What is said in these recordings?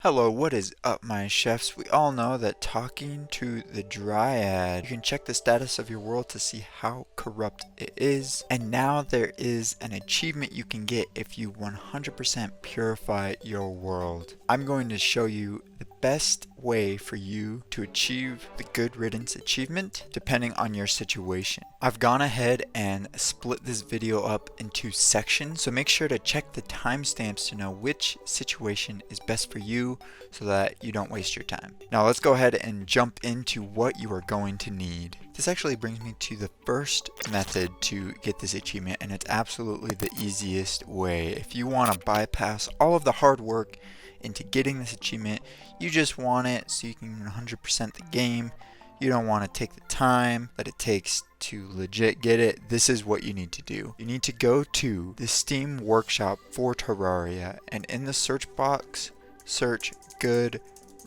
Hello, what is up, my chefs? We all know that talking to the Dryad, you can check the status of your world to see how corrupt it is. And now there is an achievement you can get if you 100% purify your world. I'm going to show you the best way for you to achieve the Good Riddance achievement depending on your situation. I've gone ahead and split this video up into sections, so make sure to check the timestamps to know which situation is best for you so that you don't waste your time. Now let's go ahead and jump into what you are going to need. This actually brings me to the first method to get this achievement, and it's absolutely the easiest way. If you want to bypass all of the hard work into getting this achievement, you just want it so you can 100% the game. You don't want to take the time that it takes to legit get it. This is what you need to do. You need to go to the Steam Workshop for Terraria, and in the search box, search Good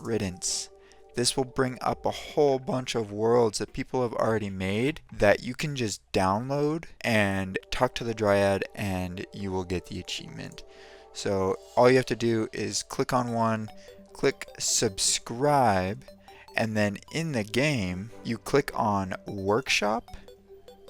Riddance. This will bring up a whole bunch of worlds that people have already made that you can just download and talk to the Dryad and you will get the achievement. So all you have to do is click on one, click subscribe, and then in the game you click on Workshop,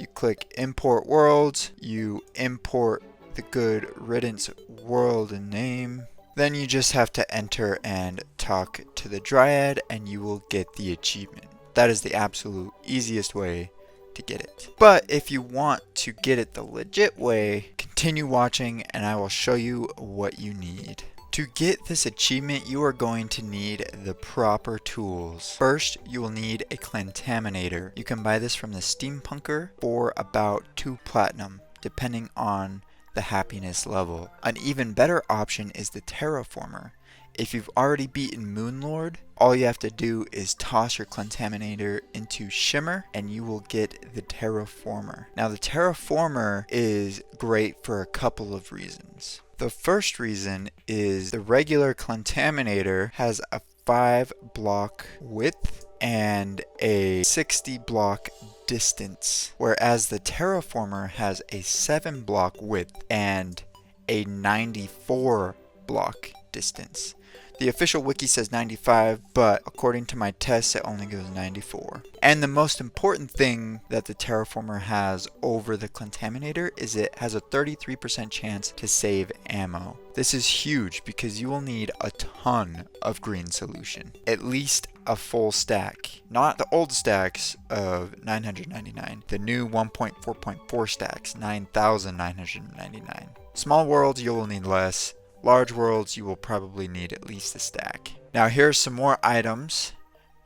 you click import worlds, you import the Good Riddance world and name. Then you just have to enter and talk to the Dryad and you will get the achievement. That is the absolute easiest way to get it. But if you want to get it the legit way, continue watching and I will show you what you need. To get this achievement, you are going to need the proper tools. First, you will need a Clentaminator. You can buy this from the Steampunker for about 2 platinum, depending on the happiness level. An even better option is the Terraformer. If you've already beaten Moonlord, all you have to do is toss your Clentaminator into Shimmer and you will get the Terraformer. Now the Terraformer is great for a couple of reasons. The first reason is the regular Clentaminator has a 5 block width and a 60 block distance, whereas the Terraformer has a 7 block width and a 94 block distance. The official wiki says 95, but according to my tests, it only goes 94. And the most important thing that the Terraformer has over the Clentaminator is it has a 33% chance to save ammo. This is huge because you will need a ton of green solution. At least a full stack. Not the old stacks of 999. The new 1.4.4 stacks, 9,999. Small worlds, you will need less. Large worlds, you will probably need at least a stack. Now here's some more items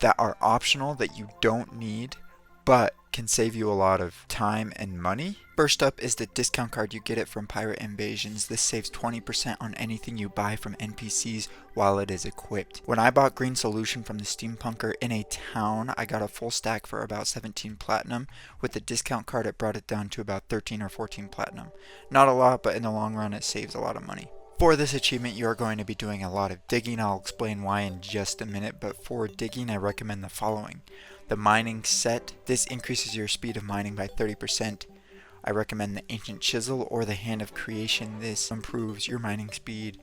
that are optional that you don't need but can save you a lot of time and money. First up is the discount card. You get it from Pirate Invasions. This saves 20% on anything you buy from NPCs while it is equipped. When I bought Green Solution from the Steampunker in a town, I got a full stack for about 17 platinum. With the discount card, it brought it down to about 13 or 14 platinum. Not a lot, but in the long run, it saves a lot of money. For this achievement, you are going to be doing a lot of digging. I'll explain why in just a minute, but for digging, I recommend the following. The mining set. This increases your speed of mining by 30%. I recommend the Ancient Chisel or the Hand of Creation. This improves your mining speed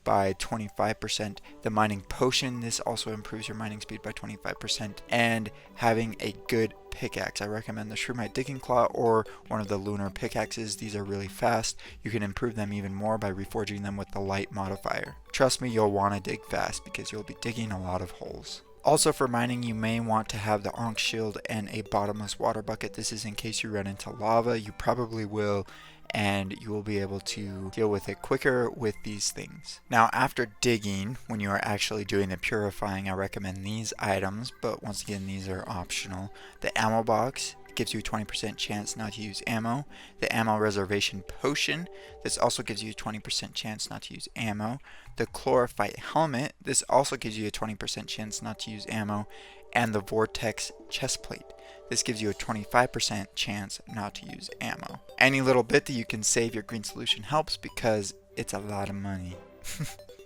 by 25%. The Mining Potion. This also improves your mining speed by 25%. And having a good pickaxe. I recommend the Shroomite Digging Claw or one of the Lunar pickaxes. These are really fast. You can improve them even more by reforging them with the Light modifier. Trust me, you'll want to dig fast because you'll be digging a lot of holes. Also for mining, you may want to have the Ankh Shield and a bottomless water bucket. This is in case you run into lava. You probably will, and you will be able to deal with it quicker with these things. Now after digging, when you are actually doing the purifying, I recommend these items, but once again these are optional. The ammo box gives you a 20% chance not to use ammo. The ammo reservation potion, this also gives you a 20% chance not to use ammo. The chlorophyte helmet, this also gives you a 20% chance not to use ammo. And the vortex chestplate. This gives you a 25% chance not to use ammo. Any little bit that you can save your green solution helps because it's a lot of money.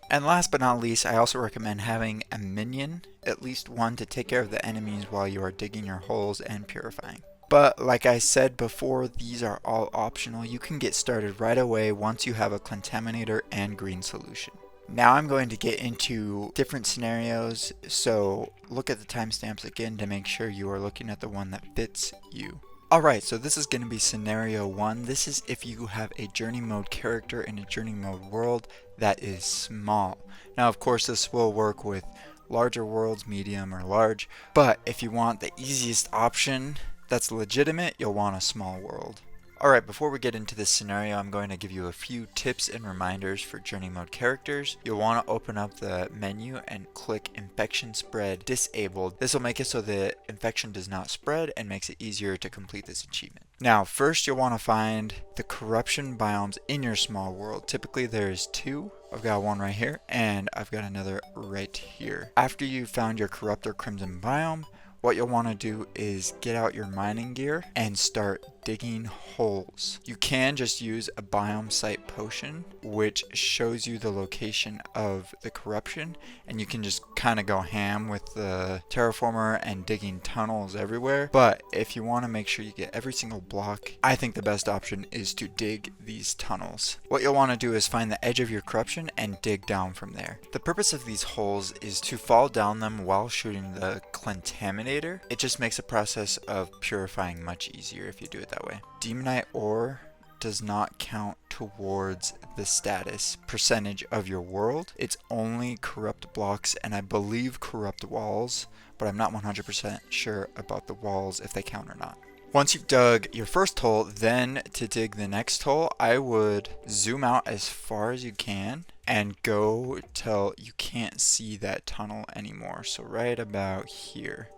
And last but not least, I also recommend having a minion, at least one, to take care of the enemies while you are digging your holes and purifying. But like I said before, these are all optional. You can get started right away once you have a Clentaminator and green solution. Now I'm going to get into different scenarios, so look at the timestamps again to make sure you are looking at the one that fits you. Alright, so this is going to be scenario 1. This is if you have a journey mode character in a journey mode world that is small. Now of course this will work with larger worlds, medium or large, but if you want the easiest option that's legitimate, you'll want a small world. Alright, before we get into this scenario, I'm going to give you a few tips and reminders for journey mode characters. You'll want to open up the menu and click infection spread disabled. This will make it so the infection does not spread and makes it easier to complete this achievement. Now first you'll want to find the corruption biomes in your small world. Typically there's 2. I've got one right here and I've got another right here. After you've found your corrupt or crimson biome, what you'll want to do is get out your mining gear and start digging holes. You can just use a biome site potion which shows you the location of the corruption, and you can just kind of go ham with the terraformer and digging tunnels everywhere. But if you want to make sure you get every single block, I think the best option is to dig these tunnels. What you'll want to do is find the edge of your corruption and dig down from there. The purpose of these holes is to fall down them while shooting the Clentaminator. It just makes the process of purifying much easier if you do it that way. Demonite ore does not count towards the status percentage of your world. It's only corrupt blocks and I believe corrupt walls, but I'm not 100% sure about the walls if they count or not. Once you've dug your first hole, then to dig the next hole, I would zoom out as far as you can and go till you can't see that tunnel anymore. So right about here.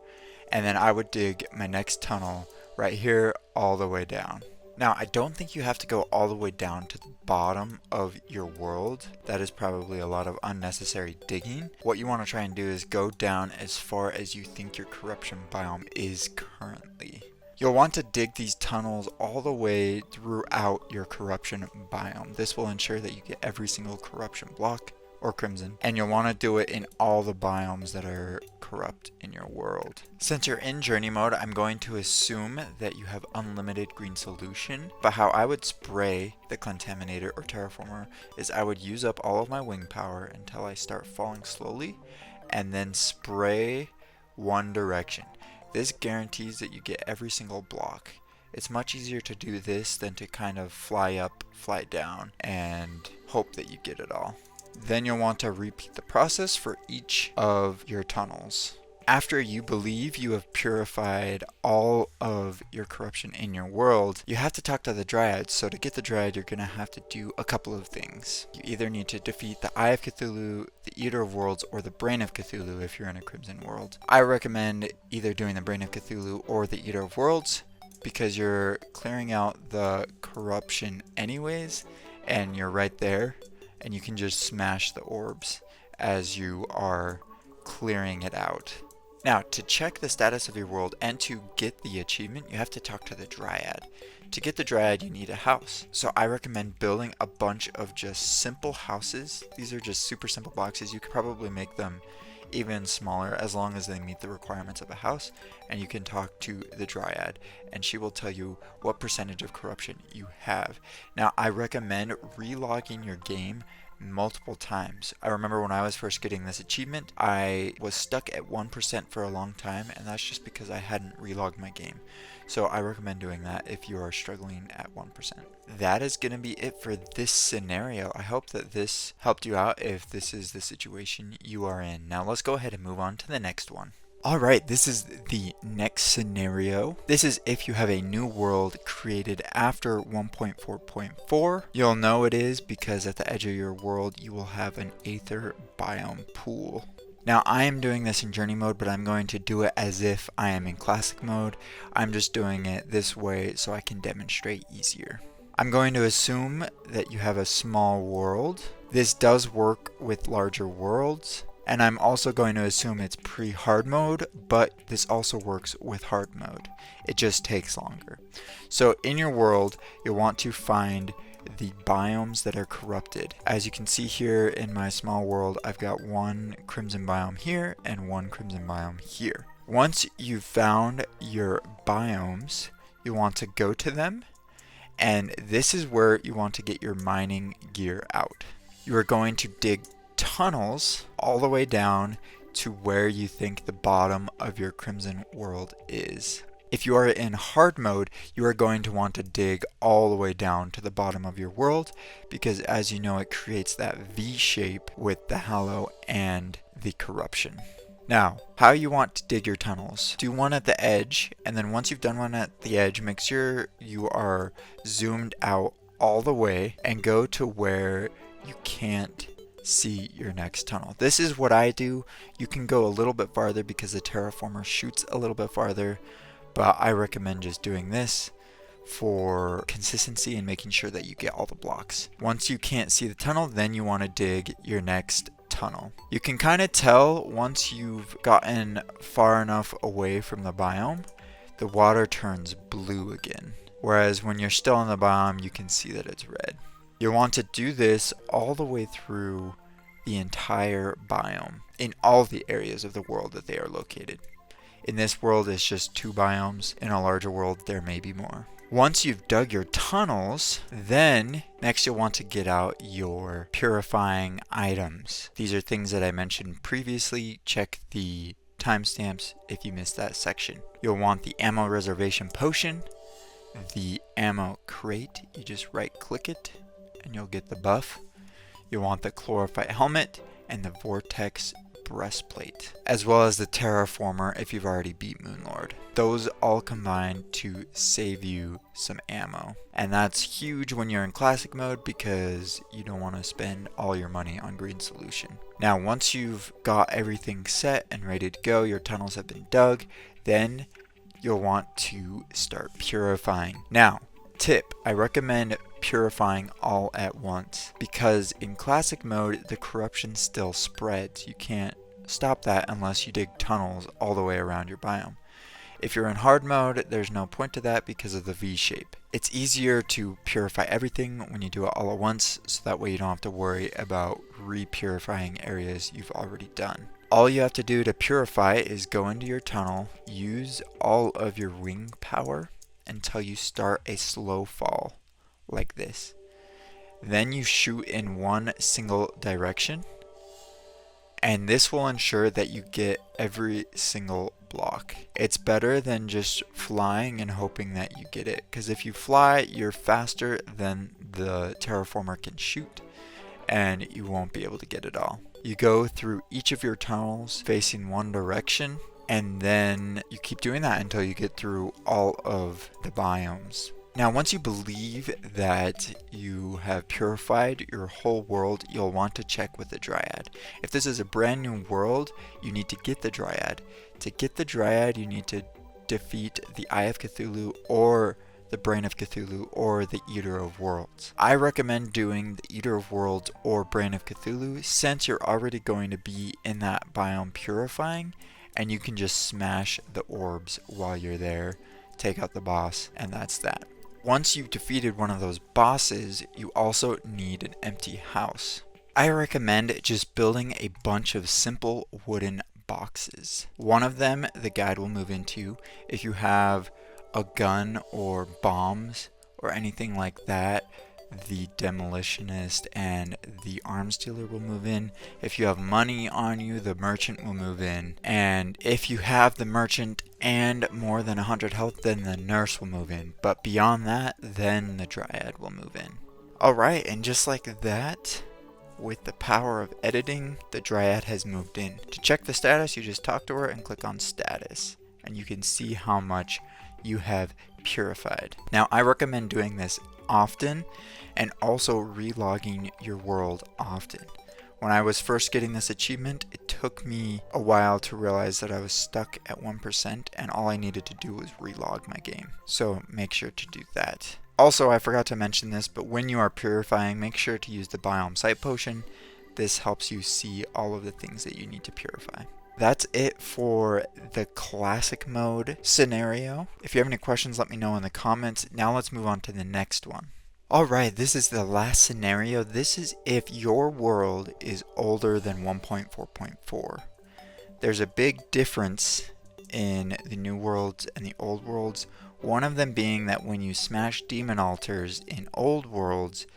And then I would dig my next tunnel right here all the way down. Now I don't think you have to go all the way down to the bottom of your world. That is probably a lot of unnecessary digging. What you want to try and do is go down as far as you think your corruption biome is currently. You'll want to dig these tunnels all the way throughout your corruption biome. This will ensure that you get every single corruption block or crimson, and you'll want to do it in all the biomes that are corrupt in your world. Since you're in journey mode, I'm going to assume that you have unlimited green solution, but how I would spray the Clentaminator or Terraformer is I would use up all of my wing power until I start falling slowly, and then spray one direction. This guarantees that you get every single block. It's much easier to do this than to kind of fly up, fly down, and hope that you get it all. Then you'll want to repeat the process for each of your tunnels. After you believe you have purified all of your corruption in your world, you have to talk to the Dryad. So to get the Dryad, you're going to have to do a couple of things. You either need to defeat the Eye of Cthulhu, the Eater of Worlds, or the Brain of Cthulhu if you're in a Crimson world. I recommend either doing the Brain of Cthulhu or the Eater of Worlds because you're clearing out the corruption anyways, and you're right there. And you can just smash the orbs as you are clearing it out. Now, to check the status of your world and to get the achievement, you have to talk to the Dryad. To get the Dryad, you need a house. So I recommend building a bunch of just simple houses. These are just super simple boxes. You could probably make them even smaller as long as they meet the requirements of a house, and you can talk to the Dryad and she will tell you what percentage of corruption you have. Now I recommend relogging your game multiple times. I remember when I was first getting this achievement, I was stuck at 1% for a long time, and that's just because I hadn't relogged my game. So I recommend doing that if you are struggling at 1%. That is going to be it for this scenario. I hope that this helped you out if this is the situation you are in. Now let's go ahead and move on to the next one. Alright, this is the next scenario. This is if you have a new world created after 1.4.4. You'll know it is because at the edge of your world you will have an Aether biome pool. Now I am doing this in journey mode, but I'm going to do it as if I am in classic mode. I'm just doing it this way so I can demonstrate easier. I'm going to assume that you have a small world. This does work with larger worlds. And I'm also going to assume it's pre-hard mode, but this also works with hard mode. It just takes longer. So in your world, you'll want to find the biomes that are corrupted. As you can see here in my small world, I've got one crimson biome here and one crimson biome here. Once you've found your biomes, you want to go to them, and this is where you want to get your mining gear out. You are going to dig tunnels all the way down to where you think the bottom of your Crimson world is. If you are in hard mode, you are going to want to dig all the way down to the bottom of your world, because as you know, it creates that V shape with the Hallow and the corruption. Now, how you want to dig your tunnels. Do one at the edge, and then once you've done one at the edge, make sure you are zoomed out all the way and go to where you can't see your next tunnel. This is what I do. You can go a little bit farther because the Terraformer shoots a little bit farther, but I recommend just doing this for consistency and making sure that you get all the blocks. Once you can't see the tunnel, then you want to dig your next tunnel. You can kind of tell once you've gotten far enough away from the biome, the water turns blue again. Whereas when you're still in the biome, you can see that it's red. You'll want to do this all the way through the entire biome in all the areas of the world that they are located. In this world, it's just 2 biomes. In a larger world, there may be more. Once you've dug your tunnels, then next you'll want to get out your purifying items. These are things that I mentioned previously. Check the timestamps if you missed that section. You'll want the ammo reservation potion, the ammo crate. You just right click it and you'll get the buff. You'll want the chlorophyte helmet and the vortex breastplate, as well as the Terraformer if you've already beat Moonlord. Those all combine to save you some ammo, and that's huge when you're in classic mode because you don't want to spend all your money on green solution. Now once you've got everything set and ready to go, your tunnels have been dug, then you'll want to start purifying. Now, tip, I recommend purifying all at once because in classic mode the corruption still spreads. You can't stop that unless you dig tunnels all the way around your biome. If you're in hard mode, there's no point to that because of the V shape. It's easier to purify everything when you do it all at once, so that way you don't have to worry about re-purifying areas you've already done. All you have to do to purify is go into your tunnel, use all of your wing power until you start a slow fall like this. Then you shoot in one single direction, and this will ensure that you get every single block. It's better than just flying and hoping that you get it, because if you fly, you're faster than the Terraformer can shoot, and you won't be able to get it all. You go through each of your tunnels facing one direction, and then you keep doing that until you get through all of the biomes. Now, once you believe that you have purified your whole world, you'll want to check with the Dryad. If this is a brand new world, you need to get the Dryad. To get the Dryad, you need to defeat the Eye of Cthulhu or the Brain of Cthulhu or the Eater of Worlds. I recommend doing the Eater of Worlds or Brain of Cthulhu since you're already going to be in that biome purifying, and you can just smash the orbs while you're there, take out the boss, and that's that. Once you've defeated one of those bosses, you also need an empty house. I recommend just building a bunch of simple wooden boxes. One of them the guide will move into. If you have a gun or bombs or anything like that, the demolitionist and the arms dealer will move in. If you have money on you, the merchant will move in. And if you have the merchant and more than 100 health, then the nurse will move in. But beyond that, then the Dryad will move in. Alright, and just like that, with the power of editing, the Dryad has moved in. To check the status, you just talk to her and click on status, and you can see how much you have purified. Now, I recommend doing this often and also relogging your world often. When I was first getting this achievement, it took me a while to realize that I was stuck at 1% and all I needed to do was relog my game. So make sure to do that. Also, I forgot to mention this, but when you are purifying, make sure to use the Biome Sight Potion. This helps you see all of the things that you need to purify. That's it for the classic mode scenario. If you have any questions, let me know in the comments. Now let's move on to the next one. Alright, this is the last scenario. This is if your world is older than 1.4.4. There's a big difference in the new worlds and the old worlds. One of them being that when you smash demon altars in old worlds,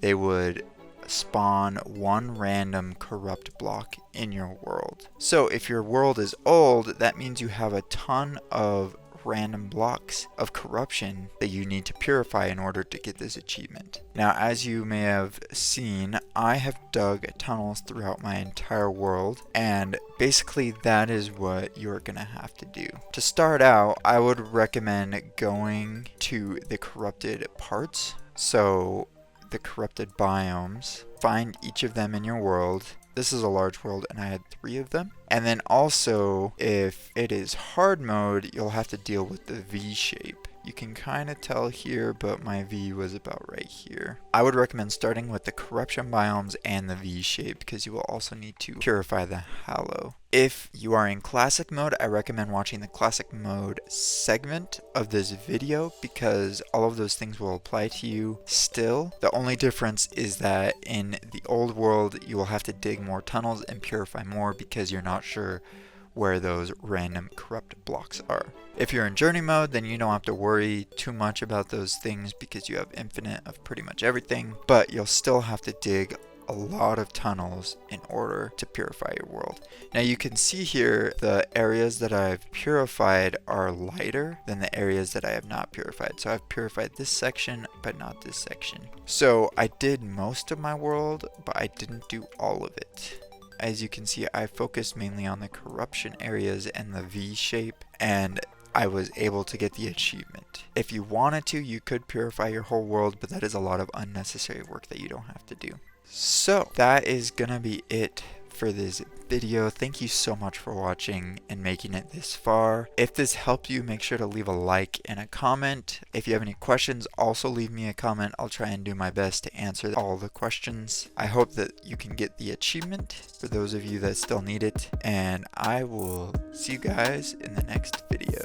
they would spawn one random corrupt block in your world. So if your world is old, that means you have a ton of random blocks of corruption that you need to purify in order to get this achievement. Now, as you may have seen, I have dug tunnels throughout my entire world, and basically that is what you're gonna have to do. To start out, I would recommend going to the corrupted parts, so the corrupted biomes. Find each of them in your world. This is a large world and I had 3 of them. And then also, if it is hard mode, you'll have to deal with the V shape. You can kind of tell here, but my V was about right here. I would recommend starting with the corruption biomes and the V shape because you will also need to purify the Hallow. If you are in classic mode, I recommend watching the classic mode segment of this video because all of those things will apply to you still. The only difference is that in the old world, you will have to dig more tunnels and purify more because you're not sure where those random corrupt blocks are. If you're in journey mode, then you don't have to worry too much about those things because you have infinite of pretty much everything, but you'll still have to dig a lot of tunnels in order to purify your world. Now you can see here the areas that I've purified are lighter than the areas that I have not purified. So I've purified this section, but not this section. So I did most of my world, but I didn't do all of it. As you can see, I focused mainly on the corruption areas and the V shape, and I was able to get the achievement. If you wanted to, you could purify your whole world, but that is a lot of unnecessary work that you don't have to do. So that is gonna be it for this video. Thank you so much for watching and making it this far. If this helped you, make sure to leave a like and a comment. If you have any questions, also leave me a comment. I'll try and do my best to answer all the questions. I hope that you can get the achievement for those of you that still need it, and I will see you guys in the next video.